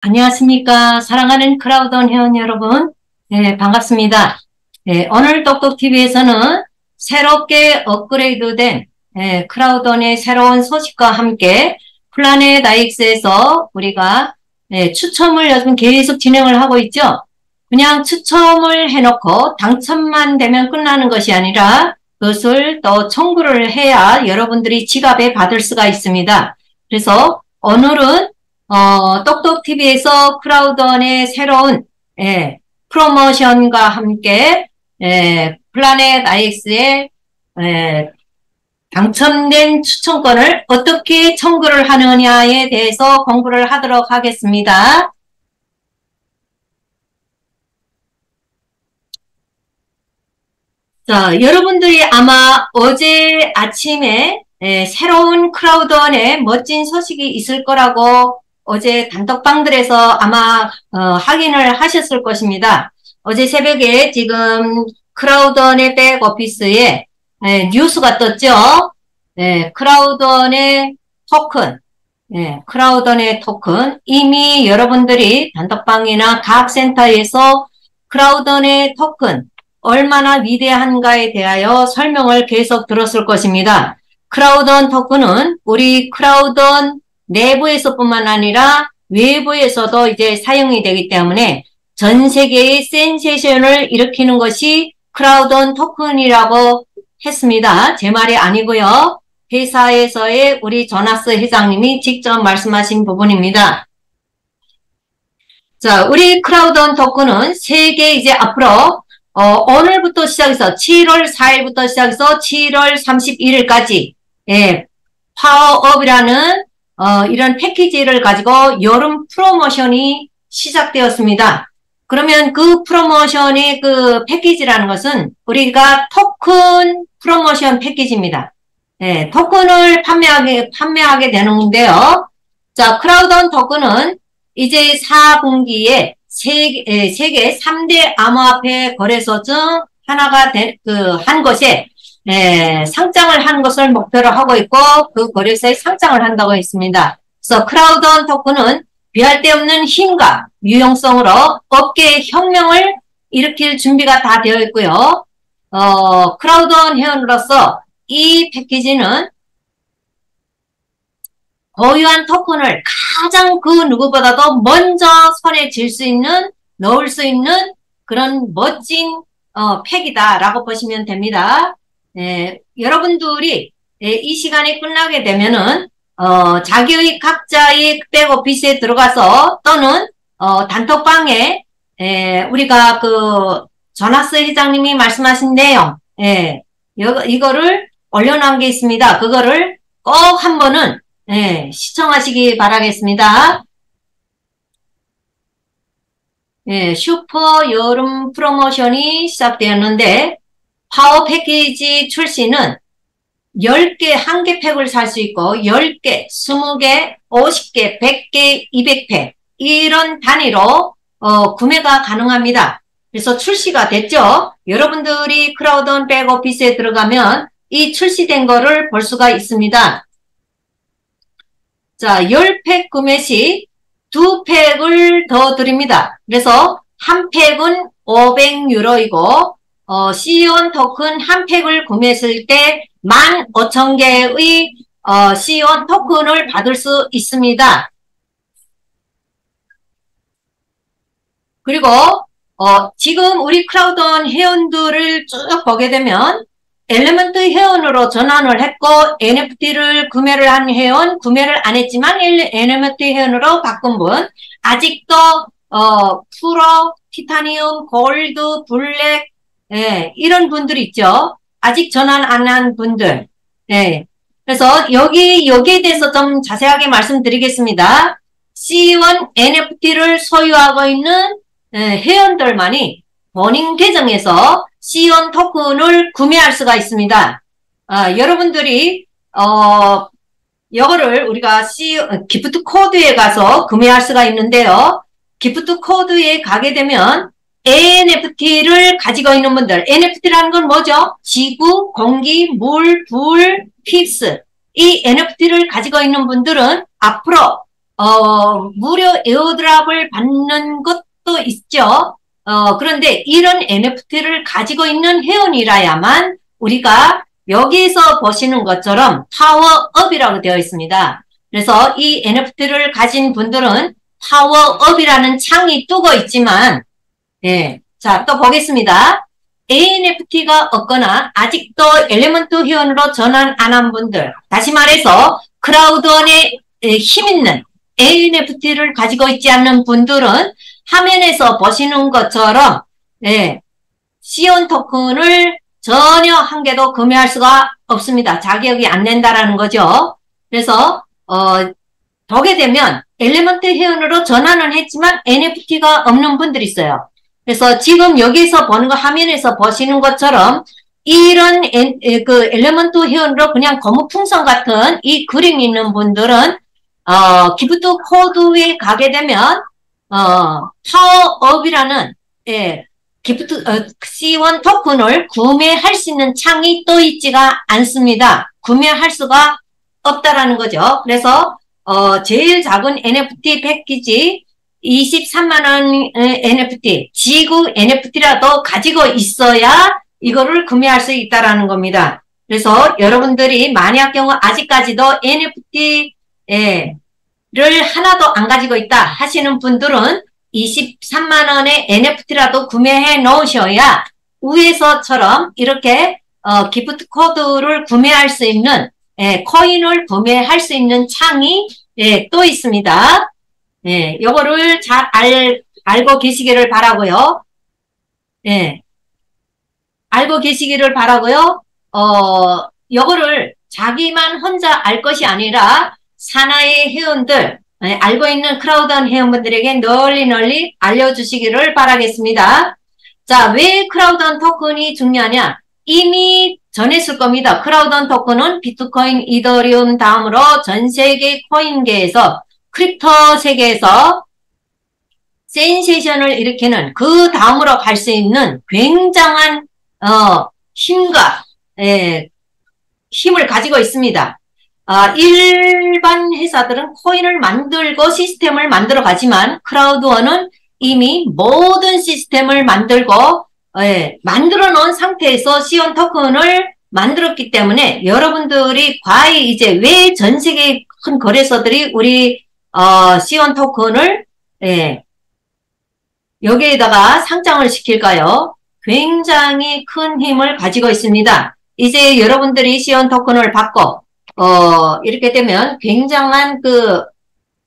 안녕하십니까. 사랑하는 크라우드온 회원 여러분. 네, 반갑습니다. 네, 오늘 똑똑TV에서는 새롭게 업그레이드된 크라우드온의 새로운 소식과 함께 플라넷 IX에서 우리가 추첨을 요즘 계속 진행을 하고 있죠. 그냥 추첨을 해놓고 당첨만 되면 끝나는 것이 아니라 그것을 또 청구를 해야 여러분들이 지갑에 받을 수가 있습니다. 그래서 오늘은 똑똑TV에서 크라우드온의 새로운 프로모션과 함께 플라넷 IX의 당첨된 추천권을 어떻게 청구를 하느냐에 대해서 공부를 하도록 하겠습니다. 자, 여러분들이 아마 어제 아침에 새로운 크라우드온의 멋진 소식이 있을 거라고 어제 단톡방들에서 아마 확인을 하셨을 것입니다. 어제 새벽에 지금 크라우드온의 백오피스에 뉴스가 떴죠. 크라우드온의 토큰, 크라우드온의 토큰 이미 여러분들이 단톡방이나 각 센터에서 크라우드온의 토큰 얼마나 위대한가에 대하여 설명을 계속 들었을 것입니다. 크라우드온 토큰은 우리 크라우드온 내부에서뿐만 아니라 외부에서도 이제 사용이 되기 때문에 전 세계의 센세이션을 일으키는 것이 크라우드온 토큰이라고 했습니다. 제 말이 아니고요. 회사에서의 우리 조나스 회장님이 직접 말씀하신 부분입니다. 자, 우리 크라우드온 토큰은 세계 이제 앞으로 오늘부터 시작해서 7월 4일부터 시작해서 7월 31일까지 파워업이라는 이런 패키지를 가지고 여름 프로모션이 시작되었습니다. 그러면 그 프로모션의 그 패키지라는 것은 우리가 토큰 프로모션 패키지입니다. 토큰을 판매하게 되는데요. 자, 크라우드온 토큰은 이제 4분기에 세계 3대 암호화폐 거래소 중 하나가 한 곳에 상장을 하는 것을 목표로 하고 있고 그 거래소에 상장을 한다고 했습니다. 그래서 크라우드온 토큰은 비할 데 없는 힘과 유용성으로 업계의 혁명을 일으킬 준비가 다 되어 있고요. 크라우드온 회원으로서 이 패키지는 보유한 토큰을 가장 그 누구보다도 먼저 손에 쥘 수 있는, 넣을 수 있는 그런 멋진 팩이다라고 보시면 됩니다. 여러분들이 이 시간이 끝나게 되면은 자기의 각자의 백오피스에 들어가서 또는 단톡방에 우리가 그 조나스 회장님이 말씀하신 내용 이거를 올려놓은 게 있습니다. 그거를 꼭 한번은 시청하시기 바라겠습니다. 슈퍼 여름 프로모션이 시작되었는데 파워 패키지 출시는 10개, 1개 팩을 살 수 있고 10개, 20개, 50개, 100개, 200팩 이런 단위로 구매가 가능합니다. 그래서 출시가 됐죠. 여러분들이 크라우드온 백오피스에 들어가면 이 출시된 거를 볼 수가 있습니다. 자, 10팩 구매 시 2팩을 더 드립니다. 그래서 한 팩은 500유로이고 C1 토큰 한 팩을 구매했을 때 15,000개의 C1 토큰을 받을 수 있습니다. 그리고 지금 우리 크라우드온 회원들을 쭉 보게 되면 엘리먼트 회원으로 전환을 했고 NFT를 구매를 한 회원, 구매를 안 했지만 엘리먼트 회원으로 바꾼 분, 아직도 프로, 티타늄, 골드, 블랙 이런 분들이 있죠. 아직 전환 안 한 분들. 그래서 여기에 대해서 좀 자세하게 말씀드리겠습니다. C1 NFT를 소유하고 있는 회원들만이 본인 계정에서 C1 토큰을 구매할 수가 있습니다. 여러분들이 이거를 우리가 기프트 코드에 가서 구매할 수가 있는데요. 기프트 코드에 가게 되면 NFT를 가지고 있는 분들, NFT라는 건 뭐죠? 지구, 공기, 물, 불, 픽스. 이 NFT를 가지고 있는 분들은 앞으로 무료 에어드랍을 받는 것도 있죠. 그런데 이런 NFT를 가지고 있는 회원이라야만 우리가 여기서 보시는 것처럼 파워업이라고 되어 있습니다. 그래서 이 NFT를 가진 분들은 파워업이라는 창이 뜨고 있지만, 예, 자, 또 보겠습니다. ANFT가 없거나 아직도 엘리먼트 회원으로 전환 안 한 분들, 다시 말해서 크라우드원에 힘있는 ANFT를 가지고 있지 않는 분들은 화면에서 보시는 것처럼 시온 토큰을 전혀 한 개도 구매할 수가 없습니다. 자격이 안 된다라는 거죠. 그래서 보게 되면 엘리먼트 회원으로 전환은 했지만 NFT가 없는 분들이 있어요. 그래서 지금 여기서 보는 거 화면에서 보시는 것처럼 이런 그 엘리먼트 회원으로 그냥 거무풍선 같은 이 그림이 있는 분들은 기프트 코드에 가게 되면 파워업이라는 기프트 C1 토큰을 구매할 수 있는 창이 떠 있지가 않습니다. 구매할 수가 없다라는 거죠. 그래서 제일 작은 NFT 패키지 23만원 NFT, 지구 NFT라도 가지고 있어야 이거를 구매할 수 있다라는 겁니다. 그래서 여러분들이 만약 경우 아직까지도 NFT 를 하나도 안 가지고 있다 하시는 분들은 23만원의 NFT라도 구매해 놓으셔야 위에서처럼 이렇게 기프트 코드를 구매할 수 있는 코인을 구매할 수 있는 창이 또 있습니다. 요거를 잘 알고 계시기를 바라고요. 알고 계시기를 바라고요. 요거를 자기만 혼자 알 것이 아니라 산하의 회원들, 알고 있는 크라우드원 회원분들에게 널리 알려주시기를 바라겠습니다. 자, 왜 크라우드원 토큰이 중요하냐? 이미 전했을 겁니다. 크라우드원 토큰은 비트코인, 이더리움 다음으로 전 세계 코인계에서 크립토 세계에서 센세이션을 일으키는 그 다음으로 갈 수 있는 굉장한 힘과 힘을 가지고 있습니다. 일반 회사들은 코인을 만들고 시스템을 만들어 가지만 크라우드원은 이미 모든 시스템을 만들고 만들어 놓은 상태에서 시온 토큰을 만들었기 때문에 여러분들이 과연 이제 왜 전 세계 큰 거래소들이 우리 시온 토큰을 여기에다가 상장을 시킬까요? 굉장히 큰 힘을 가지고 있습니다. 이제 여러분들이 시온 토큰을 받고 이렇게 되면 굉장한 그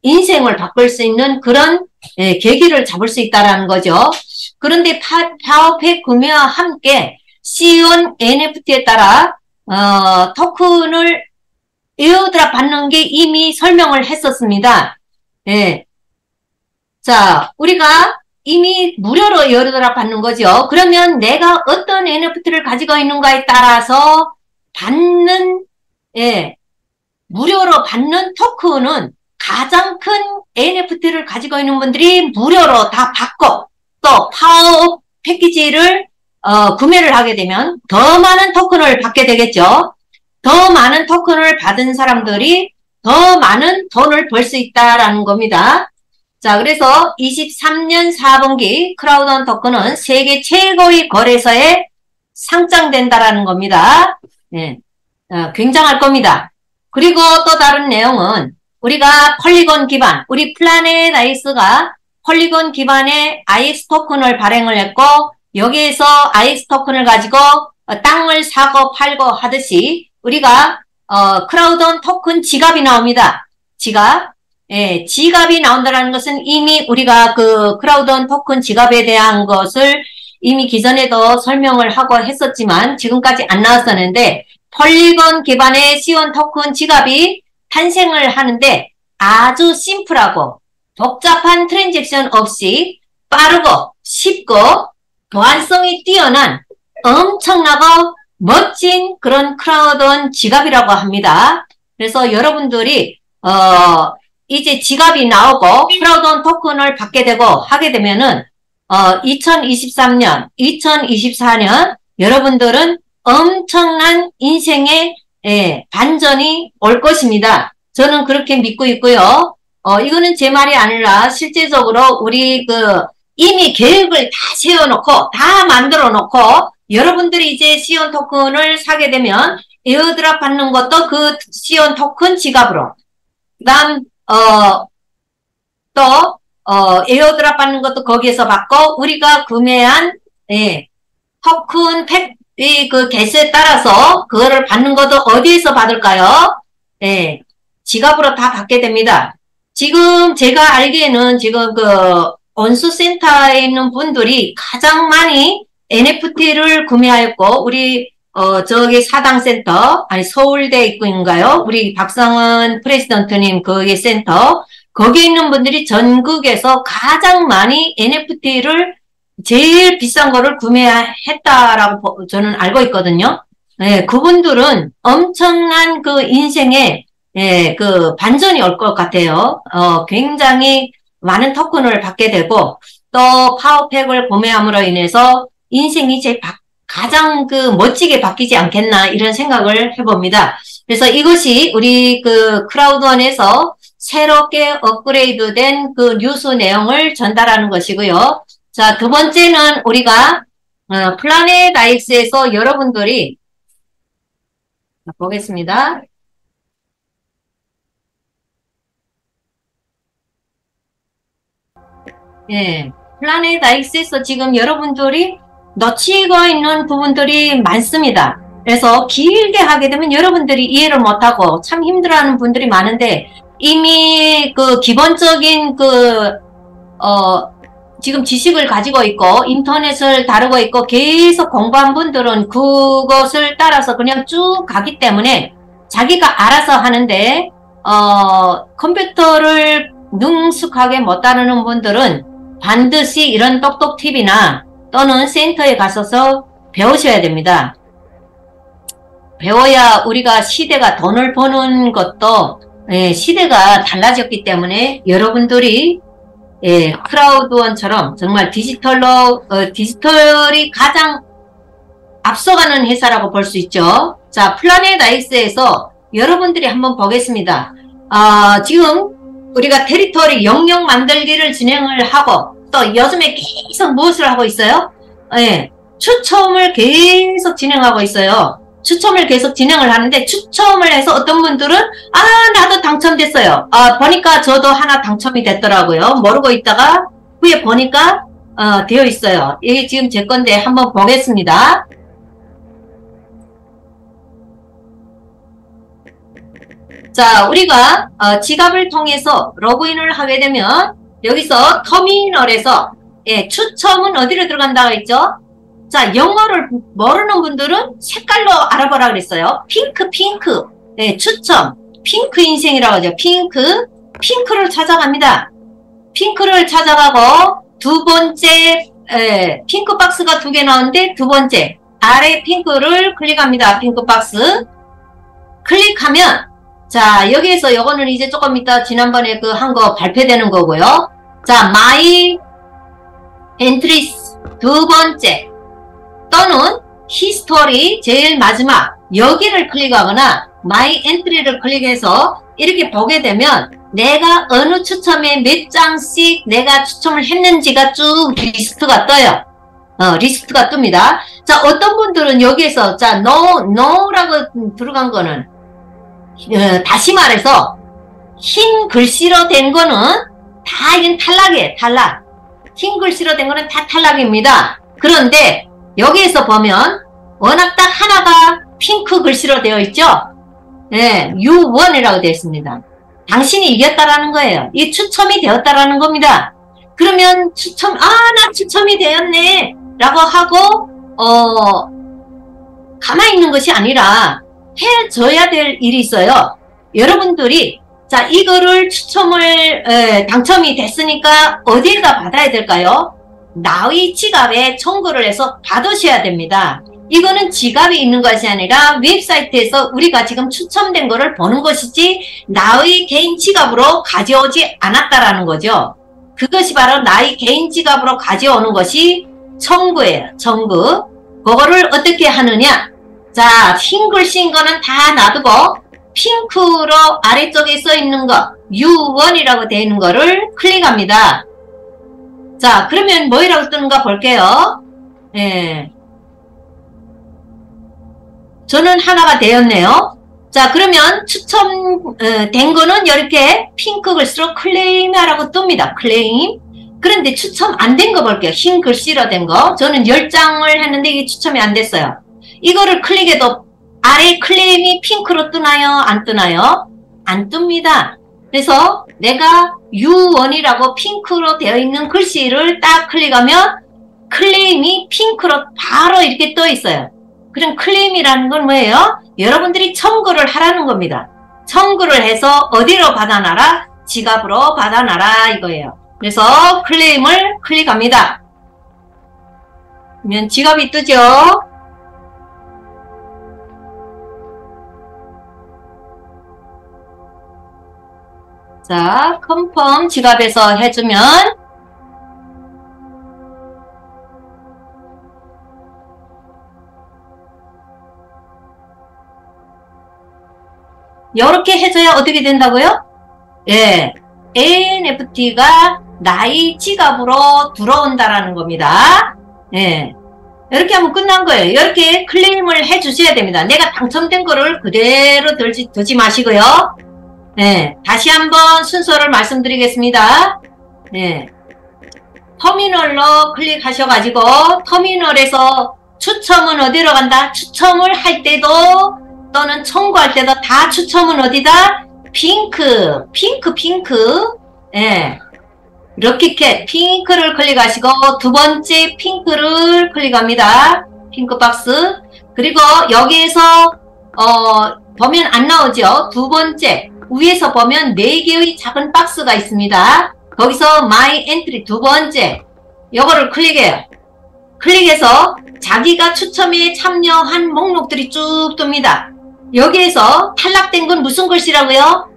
인생을 바꿀 수 있는 그런 계기를 잡을 수 있다라는 거죠. 그런데 파워팩 구매와 함께 시온 NFT에 따라 토큰을 에어드랍 받는 게 이미 설명을 했었습니다. 자, 우리가 이미 무료로 에어드랍 받는 거죠. 그러면 내가 어떤 NFT를 가지고 있는가에 따라서 받는 무료로 받는 토큰은 가장 큰 NFT를 가지고 있는 분들이 무료로 다 받고 또 파워 패키지를 구매를 하게 되면 더 많은 토큰을 받게 되겠죠. 더 많은 토큰을 받은 사람들이 더 많은 돈을 벌 수 있다라는 겁니다. 자, 그래서 23년 4분기 크라우드원 토큰은 세계 최고의 거래소에 상장된다라는 겁니다. 굉장할 겁니다. 그리고 또 다른 내용은 우리가 폴리곤 기반, 우리 플라넷 아이스가 폴리곤 기반의 IX 토큰을 발행을 했고 여기에서 IX 토큰을 가지고 땅을 사고 팔고 하듯이 우리가 크라우드원 토큰 지갑이 나옵니다. 지갑. 지갑이 나온다는 것은 이미 우리가 그 크라우드원 토큰 지갑에 대한 것을 이미 기존에도 설명을 하고 했었지만 지금까지 안 나왔었는데 폴리곤 기반의 시온 토큰 지갑이 탄생을 하는데 아주 심플하고 복잡한 트랜잭션 없이 빠르고 쉽고 보안성이 뛰어난 엄청나고 멋진 그런 크라우드원 지갑이라고 합니다. 그래서 여러분들이 이제 지갑이 나오고 크라우드원 토큰을 받게 되고 하게 되면은 2023년, 2024년 여러분들은 엄청난 인생의 반전이 올 것입니다. 저는 그렇게 믿고 있고요. 이거는 제 말이 아니라 실제적으로 우리 이미 계획을 다 세워놓고 다 만들어 놓고 여러분들이 이제 시온 토큰을 사게 되면 에어드랍 받는 것도 그 시온 토큰 지갑으로, 그다음 또 에어드랍 받는 것도 거기에서 받고, 우리가 구매한 토큰 그 개수에 따라서 그거를 받는 것도 어디에서 받을까요? 지갑으로 다 받게 됩니다. 지금 제가 알기에는 지금 온수센터에 있는 분들이 가장 많이 NFT를 구매하였고, 우리 저기 사당센터, 아니 서울대 입구인가요? 우리 박상은 프레지던트님 거기 센터, 거기에 있는 분들이 전국에서 가장 많이 NFT를 제일 비싼 거를 구매했다라고 저는 알고 있거든요. 그분들은 엄청난 그 인생에 그 반전이 올 것 같아요. 굉장히 많은 토큰을 받게 되고, 또 파워팩을 구매함으로 인해서 인생이 가장 멋지게 바뀌지 않겠나, 이런 생각을 해봅니다. 그래서 이것이 우리 크라우드원에서 새롭게 업그레이드된 그 뉴스 내용을 전달하는 것이고요. 자, 두 번째는 우리가 플라넷 IX에서 여러분들이 보겠습니다. 플라넷 IX에서 지금 여러분들이 놓치고 있는 부분들이 많습니다. 그래서 길게 하게 되면 여러분들이 이해를 못하고 참 힘들어하는 분들이 많은데, 이미 기본적인 지금 지식을 가지고 있고 인터넷을 다루고 있고 계속 공부한 분들은 그것을 따라서 그냥 쭉 가기 때문에 자기가 알아서 하는데, 컴퓨터를 능숙하게 못 다루는 분들은 반드시 이런 똑똑TV나 또는 센터에 가셔서 배우셔야 됩니다. 배워야 우리가 시대가 돈을 버는 것도 시대가 달라졌기 때문에 여러분들이 크라우드원처럼 정말 디지털이 가장 앞서가는 회사라고 볼 수 있죠. 자, 플라넷 IX에서 여러분들이 한번 보겠습니다. 지금 우리가 테리토리 영역 만들기를 진행을 하고, 또 요즘에 계속 무엇을 하고 있어요? 추첨을 계속 진행하고 있어요. 추첨을 계속 진행을 하는데, 추첨을 해서 어떤 분들은 나도 당첨됐어요. 보니까 저도 하나 당첨이 됐더라고요. 모르고 있다가 후에 보니까 되어 있어요. 이게 지금 제 건데 한번 보겠습니다. 자, 우리가 지갑을 통해서 로그인을 하게 되면 여기서 터미널에서 추첨은 어디로 들어간다고 했죠? 자, 영어를 모르는 분들은 색깔로 알아보라 그랬어요. 핑크. 추첨. 핑크 인생이라고 하죠. 핑크를 찾아갑니다. 핑크를 찾아가고, 두 번째, 핑크 박스가 2개 나오는데, 두 번째, 아래 핑크를 클릭합니다. 핑크 박스. 클릭하면, 자, 여기에서 요거는 이제 조금 이따 지난번에 한 거 발표되는 거고요. 자, My Entries 두 번째, 또는 히스토리 제일 마지막, 여기를 클릭하거나 My Entry를 클릭해서 이렇게 보게 되면 내가 어느 추첨에 몇 장씩 내가 추첨을 했는지가 쭉 리스트가 떠요. 리스트가 뜹니다. 자, 어떤 분들은 여기에서 자, no라고 들어간 거는 다시 말해서 흰 글씨로 된 거는 다 이건 탈락이에요. 탈락. 흰 글씨로 된 거는 다 탈락입니다. 그런데 여기에서 보면 워낙 딱 하나가 핑크 글씨로 되어 있죠? You won이라고 되어 있습니다. 당신이 이겼다라는 거예요. 이 추첨이 되었다라는 겁니다. 그러면 나 추첨이 되었네 라고 하고 가만히 있는 것이 아니라 해줘야 될 일이 있어요. 여러분들이 자, 이거를 당첨이 됐으니까 어디에다 받아야 될까요? 나의 지갑에 청구를 해서 받으셔야 됩니다. 이거는 지갑이 있는 것이 아니라 웹사이트에서 우리가 지금 추첨된 거를 보는 것이지 나의 개인 지갑으로 가져오지 않았다라는 거죠. 그것이 바로 나의 개인 지갑으로 가져오는 것이 청구예요. 청구. 그거를 어떻게 하느냐? 자, 흰 글씨인 거는 다 놔두고 핑크로 아래쪽에 써 있는 거 U1이라고 되어 있는 거를 클릭합니다. 자, 그러면 뭐라고 뜨는가 볼게요. 예. 저는 하나가 되었네요. 자, 그러면 추첨된 거는 이렇게 핑크 글씨로 클레임이라고 뜹니다. 클레임. 그런데 추첨 안 된 거 볼게요. 흰 글씨로 된 거. 저는 10장을 했는데 이게 추첨이 안 됐어요. 이거를 클릭해도 아래 클레임이 핑크로 뜨나요? 안 뜨나요? 안 뜹니다. 그래서 내가 U1이라고 핑크로 되어 있는 글씨를 딱 클릭하면 클레임이 핑크로 바로 이렇게 떠 있어요. 그럼 클레임이라는 건 뭐예요? 여러분들이 청구를 하라는 겁니다. 청구를 해서 어디로 받아놔라? 지갑으로 받아놔라 이거예요. 그래서 클레임을 클릭합니다. 그러면 지갑이 뜨죠? 자, 컨펌 지갑에서 해주면 이렇게 해줘야 어떻게 된다고요? 예, ANFT가 나의 지갑으로 들어온다라는 겁니다. 예, 이렇게 하면 끝난 거예요. 이렇게 클레임을 해주셔야 됩니다. 내가 당첨된 거를 그대로 두지 마시고요. 예, 다시 한번 순서를 말씀드리겠습니다. 예, 터미널로 클릭하셔가지고 터미널에서 추첨은 어디로 간다? 추첨을 할 때도 또는 청구할 때도 다 추첨은 어디다? 핑크. 예. 이렇게 핑크를 클릭하시고 두 번째 핑크를 클릭합니다. 핑크 박스. 그리고 여기에서 보면 안 나오죠? 두 번째 위에서 보면 4개의 작은 박스가 있습니다. 거기서 My Entry 두 번째 요거를 클릭해요. 클릭해서 자기가 추첨에 참여한 목록들이 쭉 뜹니다. 여기에서 탈락된 건 무슨 글씨라고요?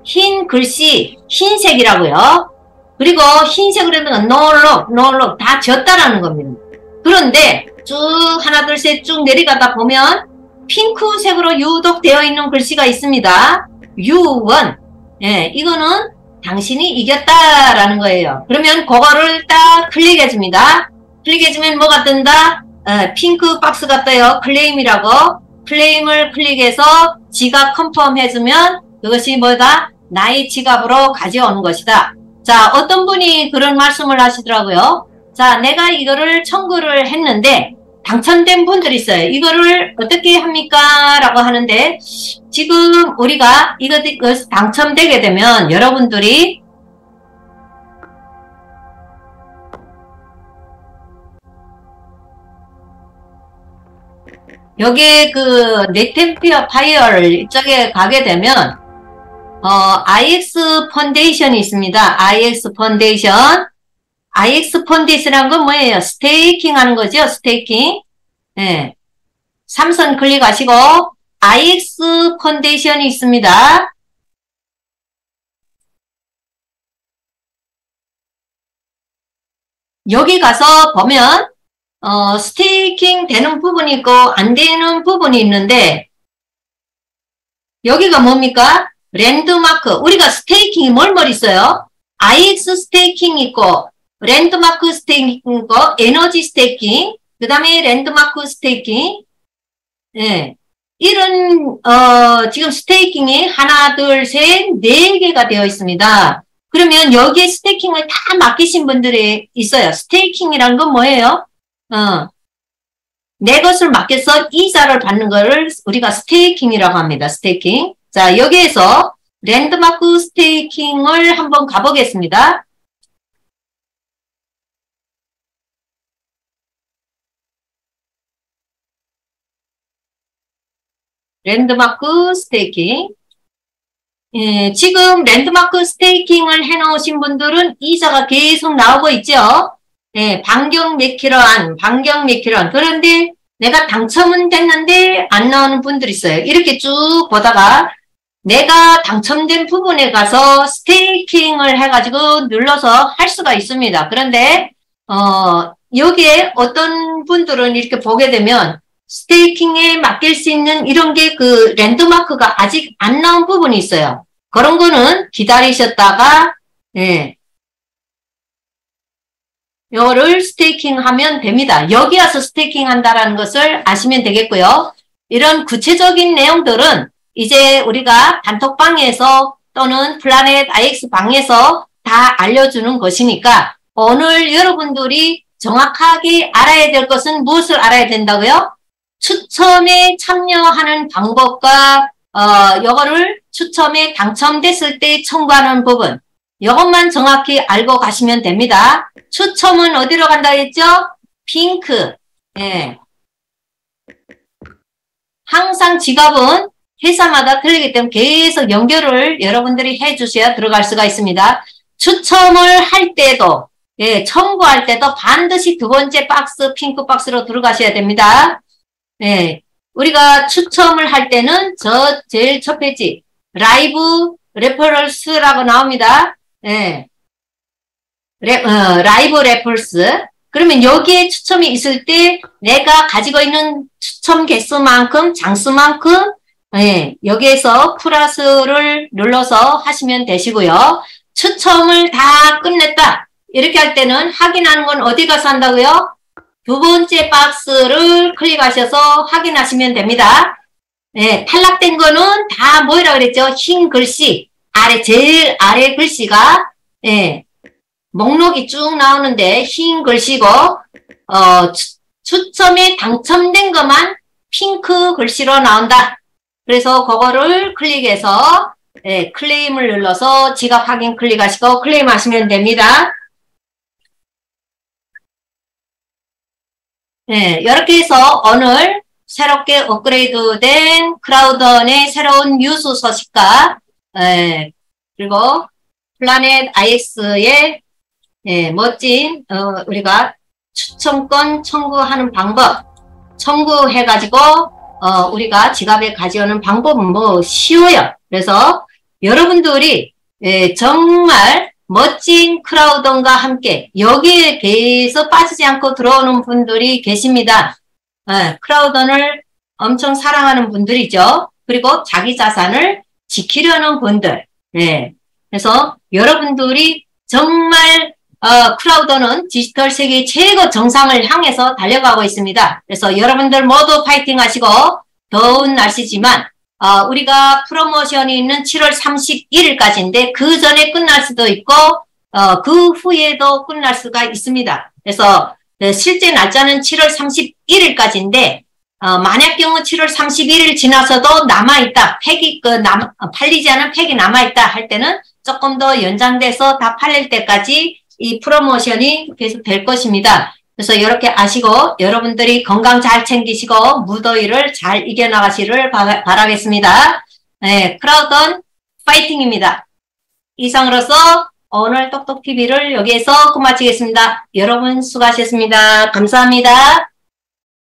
흰 글씨, 흰색이라고요. 그리고 흰색으로 했는 건 no look 다 졌다라는 겁니다. 그런데 쭉 하나 둘 셋 쭉 내려가다 보면 핑크색으로 유독 되어 있는 글씨가 있습니다. U1. 예, 이거는 당신이 이겼다라는 거예요. 그러면 그거를 딱 클릭해줍니다. 클릭해주면 뭐가 뜬다? 핑크 박스가 떠요. 클레임이라고. 클레임을 클릭해서 지갑 컨펌 해주면 그것이 뭐다? 나의 지갑으로 가져오는 것이다. 자, 어떤 분이 그런 말씀을 하시더라고요. 자, 내가 이거를 청구를 했는데 당첨된 분들이 있어요. 이거를 어떻게 합니까? 라고 하는데 지금 우리가 이거 당첨되게 되면 여러분들이 여기에 그 넷템피어 파이어를 이쪽에 가게 되면 IX 펀데이션이 있습니다. IX 펀데이션. IX 펀데이션이란 건 뭐예요? 스테이킹 하는 거죠. 스테이킹. 예. 3선 클릭하시고 IX 펀데이션이 있습니다. 여기 가서 보면 스테이킹 되는 부분이 있고 안 되는 부분이 있는데 여기가 뭡니까? 랜드마크. 우리가 스테이킹이 뭘 있어요? IX 스테이킹 있고 랜드마크 스테이킹 있고 에너지 스테이킹 그 다음에 랜드마크 스테이킹. 예. 이런 지금 스테이킹이 하나 둘 셋 4개가 되어 있습니다. 그러면 여기에 스테이킹을 다 맡기신 분들이 있어요. 스테이킹이란 건 뭐예요? 내 것을 맡겨서 이자를 받는 거를 우리가 스테이킹이라고 합니다. 스테이킹. 자, 여기에서 랜드마크 스테이킹을 한번 가보겠습니다. 랜드마크 스테이킹. 예, 지금 랜드마크 스테이킹을 해놓으신 분들은 이자가 계속 나오고 있죠. 예, 반경 몇 킬로 안, 반경 몇 킬로 안. 그런데 내가 당첨은 됐는데 안 나오는 분들이 있어요. 이렇게 쭉 보다가 내가 당첨된 부분에 가서 스테이킹을 해가지고 눌러서 할 수가 있습니다. 그런데 여기에 어떤 분들은 이렇게 보게 되면 스테이킹에 맡길 수 있는 이런 게 그 랜드마크가 아직 안 나온 부분이 있어요. 그런 거는 기다리셨다가, 예. 이거를 스테이킹 하면 됩니다. 여기 와서 스테이킹 한다라는 것을 아시면 되겠고요. 이런 구체적인 내용들은 이제 우리가 단톡방에서 또는 플라넷 IX 방에서 다 알려주는 것이니까 오늘 여러분들이 정확하게 알아야 될 것은 무엇을 알아야 된다고요? 추첨에 참여하는 방법과 이거를 추첨에 당첨됐을 때 청구하는 부분 이것만 정확히 알고 가시면 됩니다. 추첨은 어디로 간다 했죠? 핑크. 예. 항상 지갑은 회사마다 틀리기 때문에 계속 연결을 여러분들이 해주셔야 들어갈 수가 있습니다. 추첨을 할 때도 예, 청구할 때도 반드시 두 번째 박스 핑크 박스로 들어가셔야 됩니다. 예, 우리가 추첨을 할 때는 제일 첫 페이지 라이브 레퍼럴스라고 나옵니다. 예, 라이브 레퍼럴스. 그러면 여기에 추첨이 있을 때 내가 가지고 있는 추첨 개수만큼 장수만큼 예, 여기에서 플러스를 눌러서 하시면 되시고요. 추첨을 다 끝냈다. 이렇게 할 때는 확인하는 건 어디 가서 한다고요? 두 번째 박스를 클릭하셔서 확인하시면 됩니다. 예, 탈락된 거는 다 뭐라 그랬죠? 흰 글씨. 제일 아래 글씨가, 예, 목록이 쭉 나오는데 흰 글씨고, 추첨에 당첨된 것만 핑크 글씨로 나온다. 그래서 그거를 클릭해서, 예, 클레임을 눌러서 지갑 확인 클릭하시고 클레임 하시면 됩니다. 네, 이렇게 해서 오늘 새롭게 업그레이드된 크라우던의 새로운 뉴스 소식과 그리고 플라넷 IX의 멋진 우리가 추첨권 청구하는 방법 청구해가지고 우리가 지갑에 가져오는 방법은 뭐 쉬워요. 그래서 여러분들이 정말 멋진 크라우던과 함께 여기에 계속 빠지지 않고 들어오는 분들이 계십니다. 크라우던을 엄청 사랑하는 분들이죠. 그리고 자기 자산을 지키려는 분들. 그래서 여러분들이 정말 크라우던은 디지털 세계 최고 정상을 향해서 달려가고 있습니다. 그래서 여러분들 모두 파이팅 하시고 더운 날씨지만 우리가 프로모션이 있는 7월 31일까지인데 그 전에 끝날 수도 있고 그 후에도 끝날 수가 있습니다. 그래서 실제 날짜는 7월 31일까지인데 만약 경우 7월 31일 지나서도 남아있다. 팔리지 않은 팩이 남아있다 할 때는 조금 더 연장돼서 다 팔릴 때까지 이 프로모션이 계속 될 것입니다. 그래서 이렇게 아시고 여러분들이 건강 잘 챙기시고 무더위를 잘 이겨나가시를 바라겠습니다. 네, 크라우던 파이팅입니다. 이상으로서 오늘 똑똑TV를 여기에서 끝마치겠습니다. 여러분 수고하셨습니다. 감사합니다.